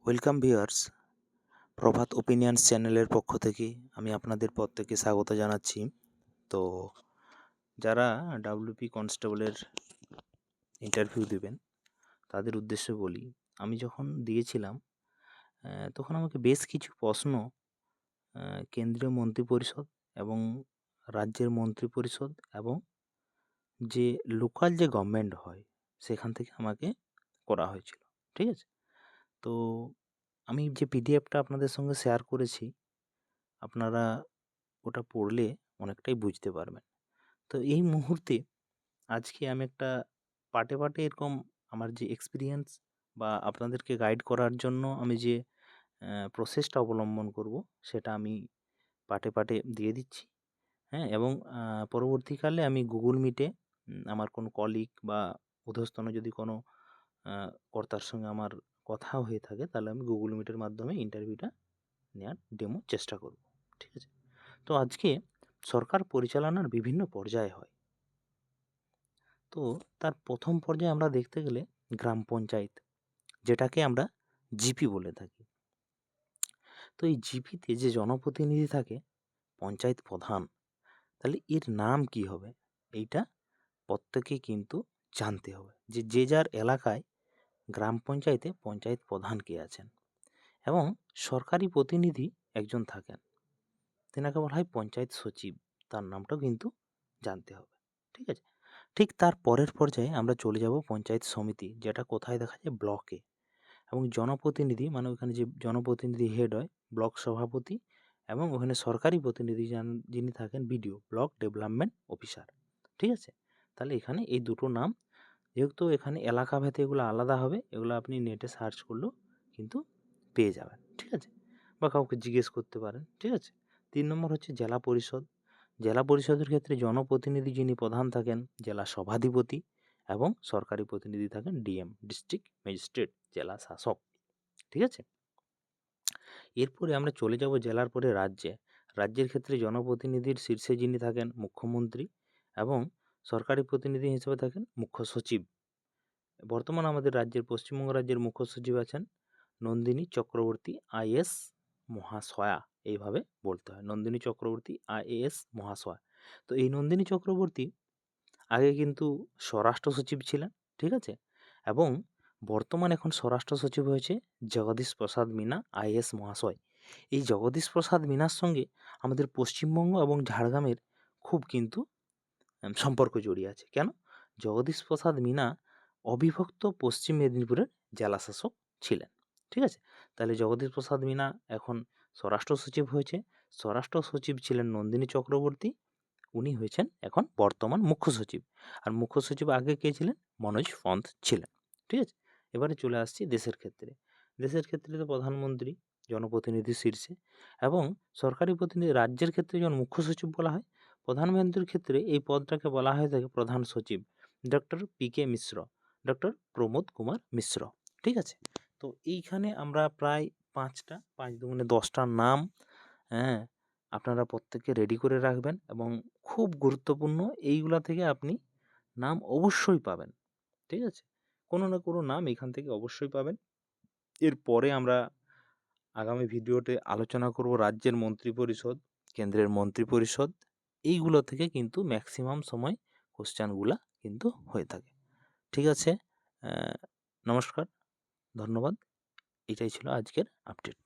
Welcome viewers, প্রভাত opinions চ্যানেলের পক্ষ থেকে আমি আপনাদের প্রত্যেককে স্বাগত জানাচ্ছি। তো যারা ডাব্লিউপি কনস্টেবলের ইন্টারভিউ দেবেন তাদের উদ্দেশ্যে বলি, আমি যখন দিয়েছিলাম তখন আমাকে বেশ কিছু প্রশ্ন কেন্দ্রীয় মন্ত্রিপরিষদ এবং রাজ্যের মন্ত্রিপরিষদ এবং যে লোকাল যে গভর্নমেন্ট হয় সেখান থেকে আমাকে করা হয়েছিল। ঠিক আছে, তো আমি যে পিডিএফটা আপনাদের সঙ্গে শেয়ার করেছি, আপনারা ওটা পড়লে অনেকটাই বুঝতে পারবেন। তো এই মুহূর্তে আজকে আমি একটা পার্টে পার্টে এরকম আমার যে এক্সপিরিয়েন্স বা আপনাদেরকে গাইড করার জন্য আমি যে প্রসেসটা অবলম্বন করব সেটা আমি পার্টে পার্টে দিয়ে দিচ্ছি। হ্যাঁ, এবং পরবর্তীকালে আমি গুগল মিটে আমার কোনো কলিগ বা ঊর্ধ্বতন যদি কোনো কর্তার সঙ্গে আমার কথা হয়ে থাকে তাহলে আমি গুগল মিটের মাধ্যমে ইন্টারভিউটা নেওয়ার ডেমো চেষ্টা করব। ঠিক আছে, তো আজকে সরকার পরিচালনার বিভিন্ন পর্যায় হয়। তো তার প্রথম পর্যায়ে আমরা দেখতে গেলে গ্রাম পঞ্চায়েত, যেটাকে আমরা জিপি বলে থাকি। তো এই জিপিতে যে জনপ্রতিনিধি থাকে পঞ্চায়েত প্রধান, তাহলে এর নাম কি হবে এইটা প্রত্যেকে কিন্তু জানতে হবে যে যে যার এলাকায় গ্রাম পঞ্চায়েতে পঞ্চায়েত প্রধান কে আছেন এবং সরকারি প্রতিনিধি একজন থাকেন, তেনাকে বলা হয় পঞ্চায়েত সচিব। তার নামটাও কিন্তু জানতে হবে। ঠিক আছে, ঠিক তার পরের পর্যায়ে আমরা চলে যাব পঞ্চায়েত সমিতি, যেটা কোথায় দেখা যায় ব্লকে, এবং জনপ্রতিনিধি মানে ওখানে যে জনপ্রতিনিধি হেড হয় ব্লক সভাপতি, এবং ওখানে সরকারি প্রতিনিধি যিনি থাকেন বিডিও, ব্লক ডেভেলপমেন্ট অফিসার। ঠিক আছে, তাহলে এখানে এই দুটো নাম, যেহেতু এখানে এলাকা ভেদে এগুলো আলাদা হবে, এগুলো আপনি নেটে সার্চ করলেও কিন্তু পেয়ে যাবেন। ঠিক আছে, বা কাউকে জিজ্ঞেস করতে পারেন। ঠিক আছে, 3 নম্বর হচ্ছে জেলা পরিষদ। জেলা পরিষদের ক্ষেত্রে জনপ্রতিনিধি যিনি প্রধান থাকেন জেলা সভাধিপতি, এবং সরকারি প্রতিনিধি থাকেন ডিএম, ডিস্ট্রিক্ট ম্যাজিস্ট্রেট, জেলা শাসক। ঠিক আছে, এরপরে আমরা চলে যাব জেলার পরে রাজ্যে। রাজ্যের ক্ষেত্রে জনপ্রতিনিধির শীর্ষে যিনি থাকেন মুখ্যমন্ত্রী, এবং সরকারি প্রতিনিধি হিসেবে থাকেন মুখ্য সচিব। বর্তমান আমাদের রাজ্যের পশ্চিমবঙ্গ রাজ্যের মুখ্য সচিব আছেন নন্দিনী চক্রবর্তী আইএস মহাশয়া, এইভাবে বলতে হয়, নন্দিনী চক্রবর্তী আইএএস মহাশয়া। তো এই নন্দিনী চক্রবর্তী আগে কিন্তু স্বরাষ্ট্র সচিব ছিলেন। ঠিক আছে, এবং বর্তমান এখন স্বরাষ্ট্র সচিব হয়েছে জগদীশ প্রসাদ মিনা আইএস মহাশয়। এই জগদীশ প্রসাদ মিনার সঙ্গে আমাদের পশ্চিমবঙ্গ এবং ঝাড়গ্রামের খুব কিন্তু সম্পর্ক জড়িয়ে আছে। কেন? জগদীশ প্রসাদ মিনা অবিভক্ত পশ্চিম মেদিনীপুরের জেলা শাসক ছিলেন। ঠিক আছে, তাহলে জগদীশ প্রসাদ মিনা এখন স্বরাষ্ট্র সচিব হয়েছে। স্বরাষ্ট্র সচিব ছিলেন নন্দিনী চক্রবর্তী, উনি হয়েছেন এখন বর্তমান মুখ্য সচিব। আর মুখ্য সচিব আগে কে ছিলেন? মনোজ পন্থ ছিলেন। ঠিক আছে, এবারে চলে আসছি দেশের ক্ষেত্রে। দেশের ক্ষেত্রে তো প্রধানমন্ত্রী জনপ্রতিনিধি শীর্ষে, এবং সরকারি প্রতিনিধি রাজ্যের ক্ষেত্রে যখন মুখ্য সচিব বলা হয়, প্রধানমন্ত্রীর ক্ষেত্রে এই পদটাকে বলা হয়ে থাকে প্রধান সচিব, ডক্টর পিকে মিশ্র, ডক্টর প্রমোদ কুমার মিশ্র। ঠিক আছে, তো এইখানে আমরা প্রায় 5টা 5 দুগুণে 10টা নাম, হ্যাঁ, আপনারা প্রত্যেকে রেডি করে রাখবেন, এবং খুব গুরুত্বপূর্ণ, এইগুলা থেকে আপনি নাম অবশ্যই পাবেন। ঠিক আছে, কোনো না কোনো নাম এখান থেকে অবশ্যই পাবেন। এরপরে আমরা আগামী ভিডিওতে আলোচনা করব রাজ্যের মন্ত্রিপরিষদ, কেন্দ্রের মন্ত্রিপরিষদ, এইগুলো থেকে কিন্তু ম্যাক্সিমাম সময় কোশ্চেনগুলা কিন্তু হয়ে থাকে। ঠিক আছে, নমস্কার, ধন্যবাদ। এটাই ছিল আজকের আপডেট।